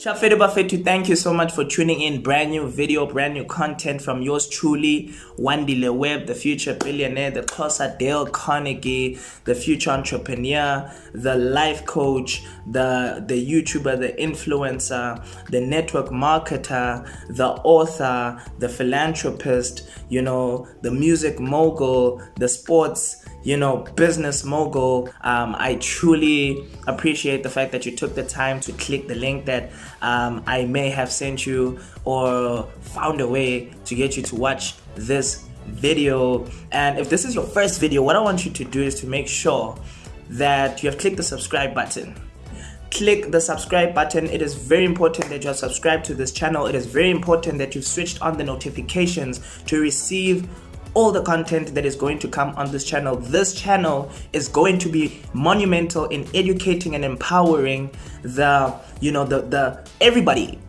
Shafete Bafetu, thank you so much for tuning in. Brand new video, brand new content from yours truly, Wandile Webb, the future billionaire, the Xhosa Dale Carnegie, the future entrepreneur, the life coach, the YouTuber, the influencer, the network marketer, the author, the philanthropist, the music mogul, the sports business mogul. I truly appreciate the fact that you took the time to click the link that I may have sent you or found a way to get you to watch this video. And if this is your first video, what I want you to do is to make sure that you have clicked the subscribe button. Click the subscribe button. It is very important that you are subscribed to this channel. It is very important that you've switched on the notifications to receive all the content that is going to come on this channel. This channel is going to be monumental in educating and empowering the everybody.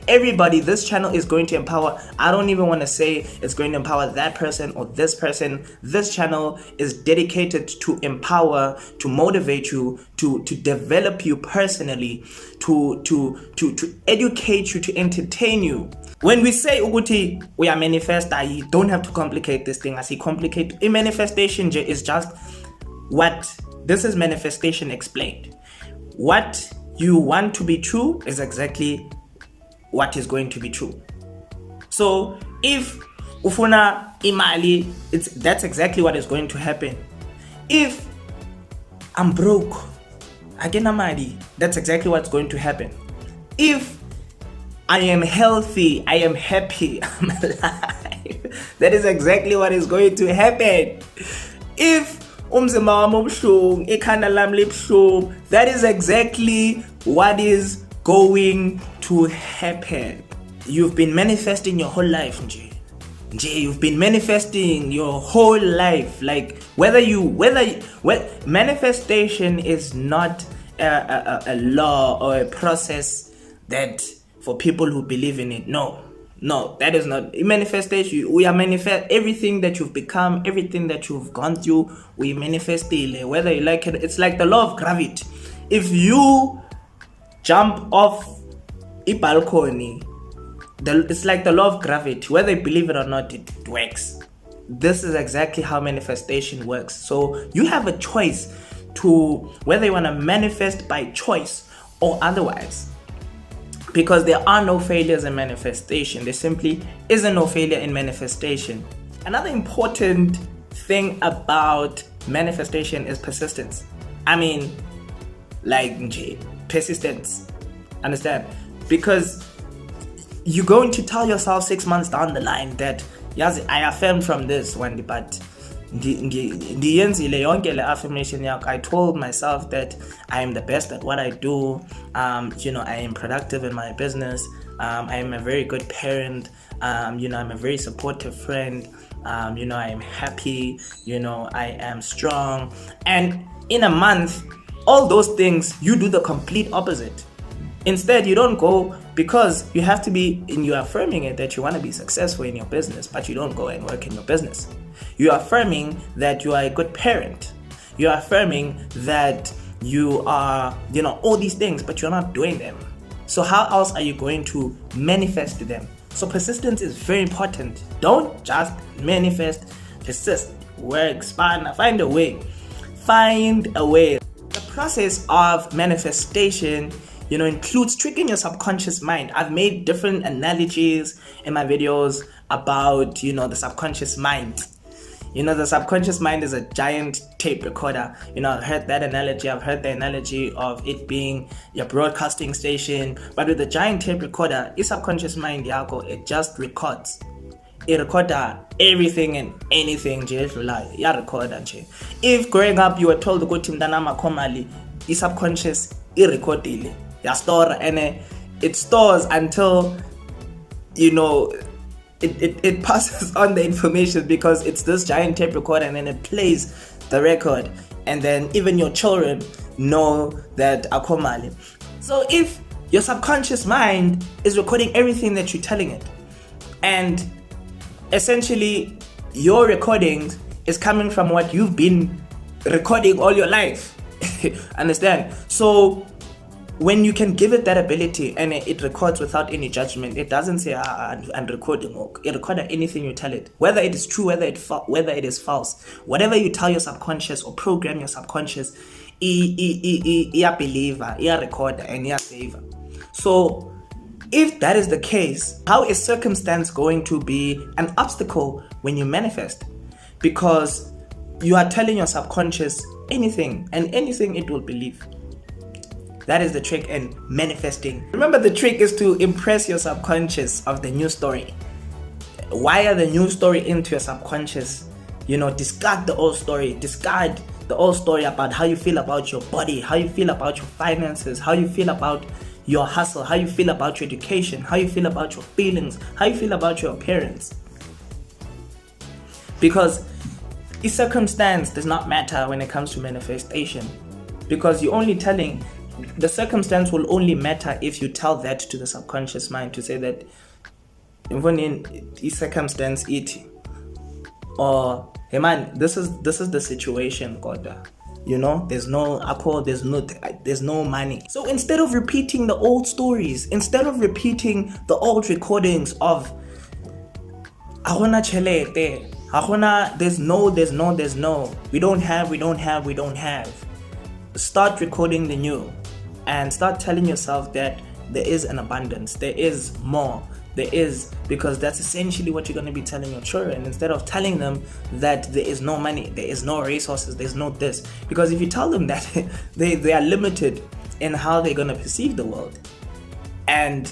Everybody. This channel is going to empower. I don't even want to say it's going to empower that person or this person. This channel is dedicated to empower, to motivate you, to develop you personally, to educate you, to entertain you. When we say Uguti, we are manifesta, you don't have to complicate this thing. As he complicate, a manifestation is just what this is manifestation explained. What you want to be true is exactly what is going to be true. So if ufuna imali, that's exactly what is going to happen. If I'm broke, again amali, that's exactly what's going to happen. If I am healthy, I am happy, I'm alive, that is exactly what is going to happen. If that is exactly what is going to happen. You've been manifesting your whole life, Nje. You've been manifesting your whole life. Like manifestation is not a law or a process that for people who believe in it. No, that is not manifestation. We are manifest everything that you've become, everything that you've gone through. We manifest it, whether you like it. It's like the law of gravity. If you jump off a balcony, it's like the law of gravity. Whether you believe it or not, it works. This is exactly how manifestation works. So you have a choice to whether you want to manifest by choice or otherwise. Because there are no failures in manifestation. There simply isn't no failure in manifestation. Another important thing about manifestation is persistence. I mean, persistence. Understand? Because you're going to tell yourself 6 months down the line that, yes, I affirm from this one, but affirmation. I told myself that I am the best at what I do. I am productive in my business. I am a very good parent. I'm a very supportive friend. I am happy. I am strong. And in a month, all those things, you do the complete opposite. Instead, you don't go, because you have to be, you're affirming it that you want to be successful in your business, but you don't go and work in your business. You are affirming that you are a good parent. You are affirming that you are, all these things, but you're not doing them. So how else are you going to manifest them? So persistence is very important. Don't just manifest, persist, work, expand, find a way. Find a way. The process of manifestation includes tricking your subconscious mind. I've made different analogies in my videos about, the subconscious mind. The subconscious mind is a giant tape recorder. I've heard that analogy. I've heard the analogy of it being your broadcasting station. But with a giant tape recorder, your subconscious mind, it just records. It records everything and anything. If growing up you were told to go to Mdanama Komali, your subconscious, it recorded. Store and it stores until it passes on the information, because it's this giant tape recorder, and then it plays the record, and then even your children know that akomali. So if your subconscious mind is recording everything that you're telling it, and essentially your recordings is coming from what you've been recording all your life. Understand? So when you can give it that ability and it records without any judgment, it doesn't say I'm recording. It records anything you tell it, whether it is true, whether it is false, whatever you tell your subconscious or program your subconscious, believer, recorder, and saver. So if that is the case, how is circumstance going to be an obstacle when you manifest? Because you are telling your subconscious anything, and anything it will believe. That is the trick in manifesting. Remember, the trick is to impress your subconscious of the new story. Wire the new story into your subconscious. Discard the old story. Discard the old story about how you feel about your body, how you feel about your finances, how you feel about your hustle, how you feel about your education, how you feel about your feelings, how you feel about your appearance. Because the circumstance does not matter when it comes to manifestation. Because you're only telling, the circumstance will only matter if you tell that to the subconscious mind, to say that even in this circumstance or hey man, this is the situation, God. There's no alcohol, there's no money. So instead of repeating the old stories, instead of repeating the old recordings of there's no, we don't have. Start recording the new and start telling yourself that there is an abundance, there is more, because that's essentially what you're going to be telling your children, instead of telling them that there is no money, there is no resources, there's no this. Because if you tell them that, they are limited in how they're going to perceive the world. And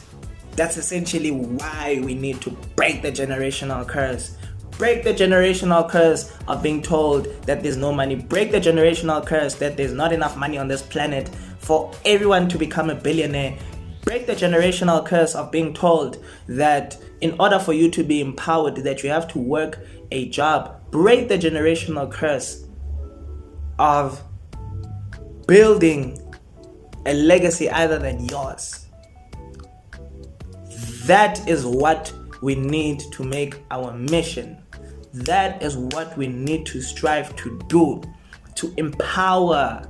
that's essentially why we need to break the generational curse. Break the generational curse of being told that there's no money. Break the generational curse that there's not enough money on this planet for everyone to become a billionaire. Break the generational curse of being told that in order for you to be empowered, that you have to work a job. Break the generational curse of building a legacy other than yours. That is what we need to make our mission. That is what we need to strive to do, to empower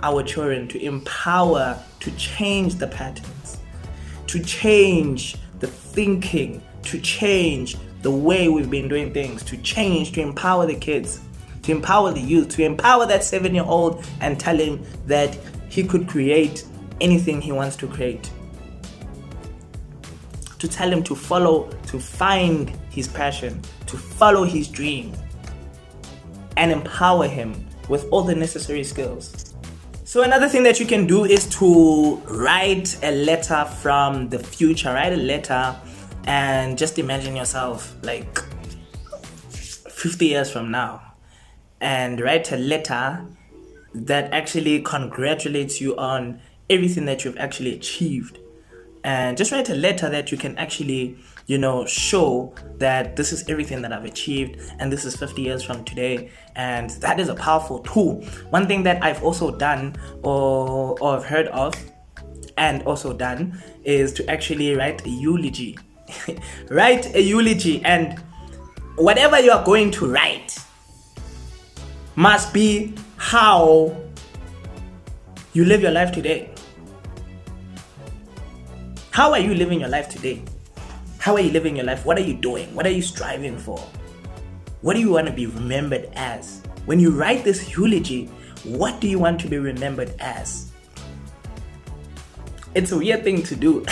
our children, to change the patterns, to change the thinking, to change the way we've been doing things, to empower the kids, to empower the youth, to empower that 7-year-old and tell him that he could create anything he wants to create. To tell him to find his passion, to follow his dream, and empower him with all the necessary skills. So another thing that you can do is to write a letter from the future. Write a letter and just imagine yourself like 50 years from now, and write a letter that actually congratulates you on everything that you've actually achieved. And just write a letter that you can actually, show that this is everything that I've achieved and this is 50 years from today. And that is a powerful tool. One thing that I've also done or have heard of and also done is to actually write a eulogy. Write a eulogy, and whatever you are going to write must be how you live your life today. How are you living your life today? How are you living your life? What are you doing? What are you striving for? What do you want to be remembered as? When you write this eulogy, what do you want to be remembered as? It's a weird thing to do.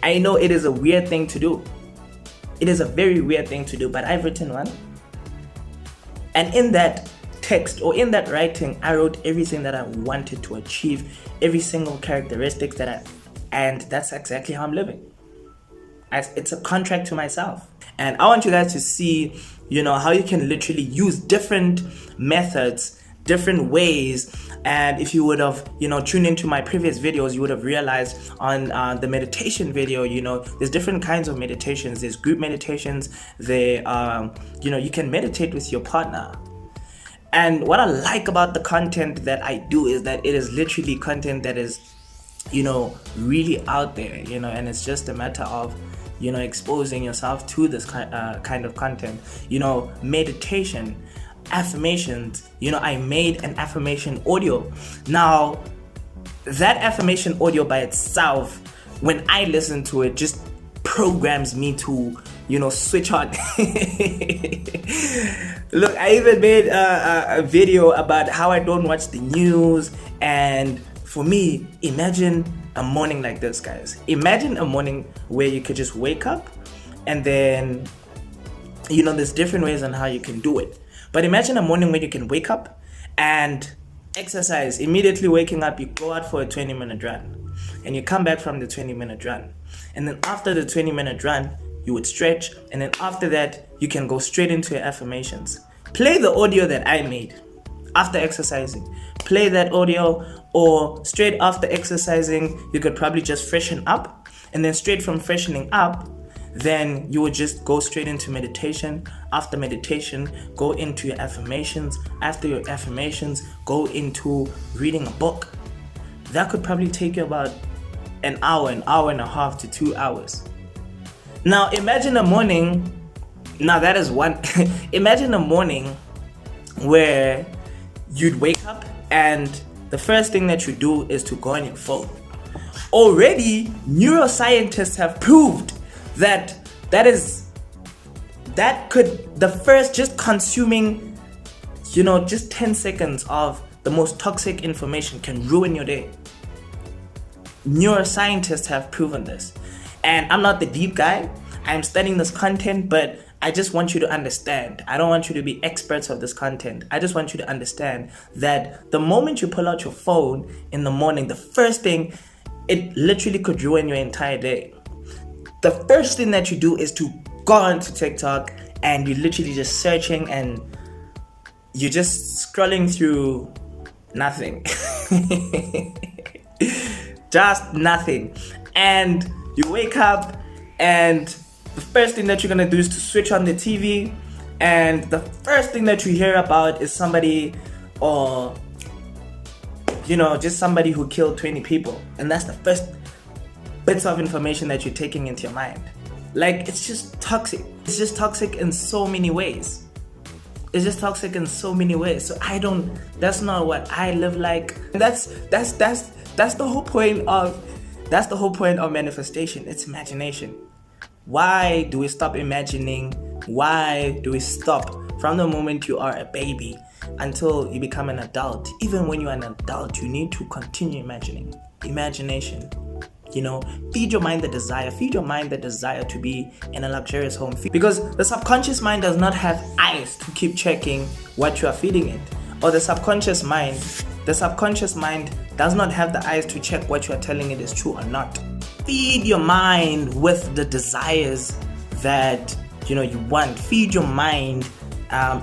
I know it is a weird thing to do. It is a very weird thing to do, but I've written one. And in that text or in that writing, I wrote everything that I wanted to achieve, every single characteristics and that's exactly how I'm living. It's a contract to myself. And I want you guys to see, how you can literally use different methods, different ways. And if you would have, tuned into my previous videos, you would have realized on the meditation video, there's different kinds of meditations. There's group meditations. You can meditate with your partner. And what I like about the content that I do is that it is literally content that is, really out there, and it's just a matter of, exposing yourself to this kind of content. Meditation, affirmations, I made an affirmation audio. Now, that affirmation audio by itself, when I listen to it, just programs me to, switch on. Look, I even made a video about how I don't watch the news. And for me, imagine a morning like this, guys. Imagine a morning where you could just wake up, and then, there's different ways on how you can do it. But imagine a morning where you can wake up and exercise. Immediately waking up, you go out for a 20-minute run, and you come back from the 20-minute run. And then after the 20-minute run, you would stretch, and then after that, you can go straight into your affirmations. Play the audio that I made after exercising. Play that audio, or straight after exercising, you could probably just freshen up, and then straight from freshening up, then you would just go straight into meditation. After meditation, go into your affirmations. After your affirmations, go into reading a book. That could probably take you about an hour and a half to 2 hours. Now imagine a morning, imagine a morning where you'd wake up and the first thing that you do is to go on your phone. Already, neuroscientists have proved that just consuming, just 10 seconds of the most toxic information can ruin your day. Neuroscientists have proven this. And I'm not the deep guy. I'm studying this content, but I just want you to understand. I don't want you to be experts of this content. I just want you to understand that the moment you pull out your phone in the morning, the first thing, it literally could ruin your entire day. The first thing that you do is to go onto TikTok, and you're literally just searching and you're just scrolling through nothing. Just nothing. And you wake up, and the first thing that you're gonna do is to switch on the TV, and the first thing that you hear about is somebody, or just somebody who killed 20 people, and that's the first bits of information that you're taking into your mind. Like, it's just toxic. It's just toxic in so many ways. So that's not what I live like. That's the whole point of manifestation. It's imagination. Why do we stop imagining? Why do we stop from the moment you are a baby until you become an adult? Even when you're an adult, you need to continue imagining. Imagination. Feed your mind the desire. Feed your mind the desire to be in a luxurious home. Because the subconscious mind does not have eyes to keep checking what you are feeding it. Or the subconscious mind does not have the eyes to check what you are telling it is true or not. Feed your mind with the desires that you want. Feed your mind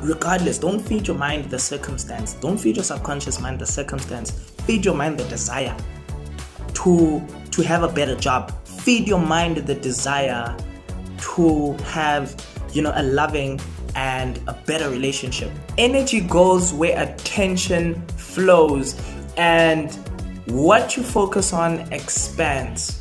regardless. Don't feed your mind the circumstance. Don't feed your subconscious mind the circumstance. Feed your mind the desire to have a better job. Feed your mind the desire to have a loving and a better relationship. Energy goes where attention flows, and what you focus on expands.